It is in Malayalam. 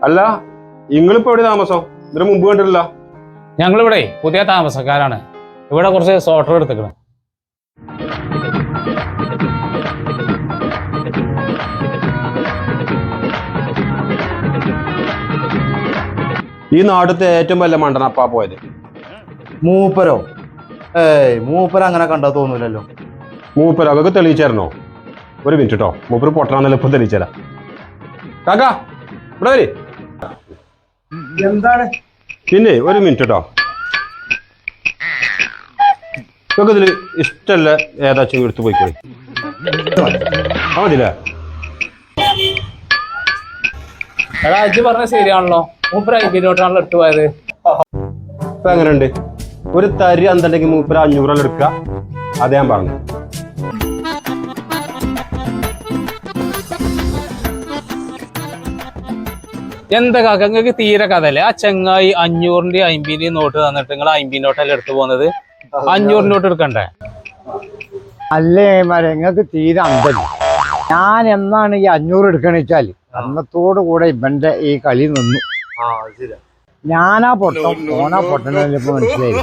അല്ല നിങ്ങളിപ്പോ എവിടെ താമസം? ഇതിന് മുമ്പ് കണ്ടിട്ടില്ല. ഞങ്ങളിവിടെ പുതിയ താമസക്കാരാണ്. ഇവിടെ കുറച്ച് സോട്ടർ എടുത്തേക്കണം. ഈ നാട്ടിലത്തെ ഏറ്റവും വലിയ മണ്ടനപ്പാ പോയത്. മൂപ്പരോ? മൂപ്പര അങ്ങനെ കണ്ടാ തോന്നൂലല്ലോ. മൂപ്പര് അതൊക്കെ തെളിയിച്ചായിരുന്നോ? ഒരു മിനിറ്റ് കേട്ടോ, മൂപ്പര് പൊട്ടണമെന്നല്ല ഇപ്പൊ തെളിയിച്ചാരാ. കാക്കാ ഇവിടെ വരി. എന്താണ്? പിന്നെ ഒരു മിനിറ്റ് കേട്ടോ, ഇതൊക്കെ ഇതില് ഇഷ്ടമല്ല ഏതാച്ചും എടുത്ത് പോയിക്കോളി. മതില്ലേ? എടാ അജ് പറഞ്ഞ ശരിയാണല്ലോ. മൂപ്പര് ഐബിയിലോട്ടാണല്ലോ എടുത്തു പോയത്. ഇപ്പൊ എങ്ങനെയുണ്ട്? ഒരു തരി അന്തല്ലെങ്കിൽ മൂപ്പര് 500 എടുക്കുക. അത് ഞാൻ പറഞ്ഞു. എന്താ കാക്ക നിങ്ങൾക്ക് തീരെ കഥല്ലേ? ആ ചെങ്ങായി 500ന്റെ 50ന്റെ നോട്ട് തന്നിട്ട് നിങ്ങൾ 50 നോട്ടല്ലേ എടുത്തു പോകുന്നത്? 500 നോട്ട് എടുക്കണ്ടേ? അല്ലേ നിങ്ങൾക്ക് തീരെ അന്തല്ല. ഞാൻ എന്നാണ് ഈ 500 എടുക്കണ വെച്ചാല് അന്നത്തോടു കൂടെ ഇവന്റെ ഈ കളി നിന്നു. ഞാനാ പൊട്ടം ഓനാ പൊട്ടനല്ലേ ഇപ്പൊ മനസ്സിലായി.